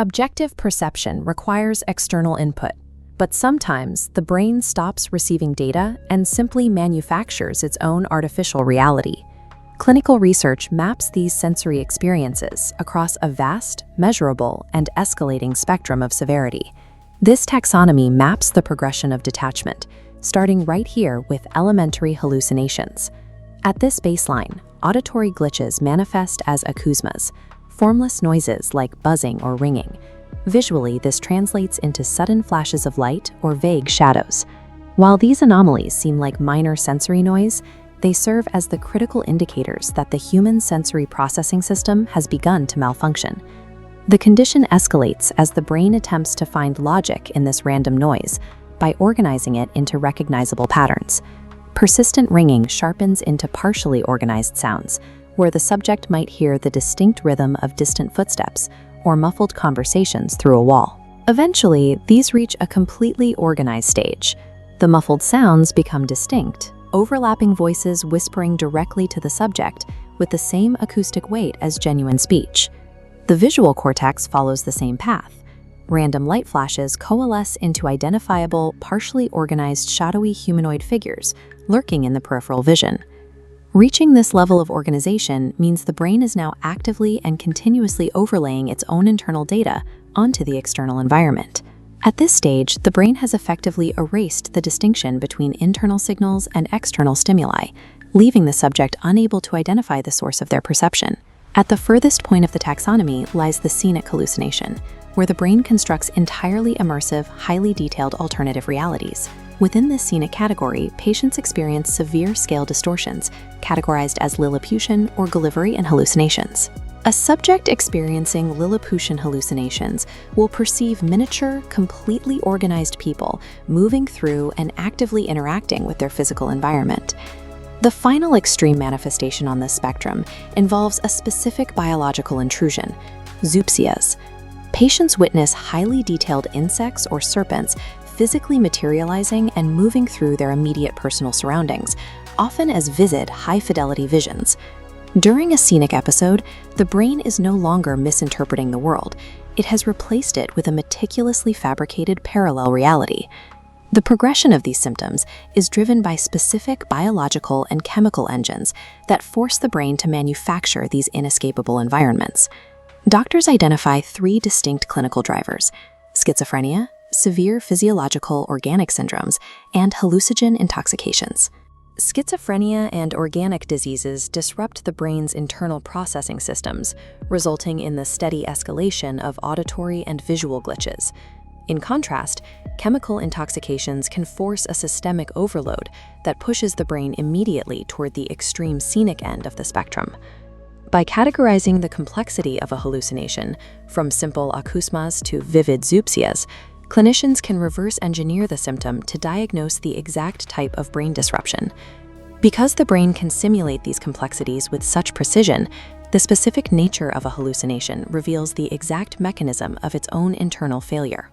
Objective perception requires external input, but sometimes the brain stops receiving data and simply manufactures its own artificial reality. Clinical research maps these sensory experiences across a vast, measurable, and escalating spectrum of severity. This taxonomy maps the progression of detachment, starting right here with elementary hallucinations. At this baseline, auditory glitches manifest as acusmas, formless noises like buzzing or ringing. Visually, this translates into sudden flashes of light or vague shadows. While these anomalies seem like minor sensory noise, they serve as the critical indicators that the human sensory processing system has begun to malfunction. The condition escalates as the brain attempts to find logic in this random noise by organizing it into recognizable patterns. Persistent ringing sharpens into partially organized sounds, where the subject might hear the distinct rhythm of distant footsteps or muffled conversations through a wall. Eventually, these reach a completely organized stage. The muffled sounds become distinct, overlapping voices whispering directly to the subject with the same acoustic weight as genuine speech. The visual cortex follows the same path. Random light flashes coalesce into identifiable, partially organized shadowy humanoid figures lurking in the peripheral vision. Reaching this level of organization means the brain is now actively and continuously overlaying its own internal data onto the external environment. At this stage, the brain has effectively erased the distinction between internal signals and external stimuli, leaving the subject unable to identify the source of their perception. At the furthest point of the taxonomy lies the scenic hallucination, where the brain constructs entirely immersive, highly detailed alternative realities. Within this scenic category, patients experience severe scale distortions, categorized as Lilliputian or Gulliverian hallucinations. A subject experiencing Lilliputian hallucinations will perceive miniature, completely organized people moving through and actively interacting with their physical environment. The final extreme manifestation on this spectrum involves a specific biological intrusion, Zoopsias. Patients witness highly detailed insects or serpents physically materializing and moving through their immediate personal surroundings, often as vivid, high-fidelity visions. During a scenic episode, the brain is no longer misinterpreting the world. It has replaced it with a meticulously fabricated parallel reality. The progression of these symptoms is driven by specific biological and chemical engines that force the brain to manufacture these inescapable environments. Doctors identify three distinct clinical drivers: schizophrenia, severe physiological organic syndromes, and hallucinogen intoxications. Schizophrenia and organic diseases disrupt the brain's internal processing systems, resulting in the steady escalation of auditory and visual glitches. In contrast, chemical intoxications can force a systemic overload that pushes the brain immediately toward the extreme scenic end of the spectrum. By categorizing the complexity of a hallucination, from simple Acusmas to vivid Zoopsias, clinicians can reverse engineer the symptom to diagnose the exact type of brain disruption. Because the brain can simulate these complexities with such precision, the specific nature of a hallucination reveals the exact mechanism of its own internal failure.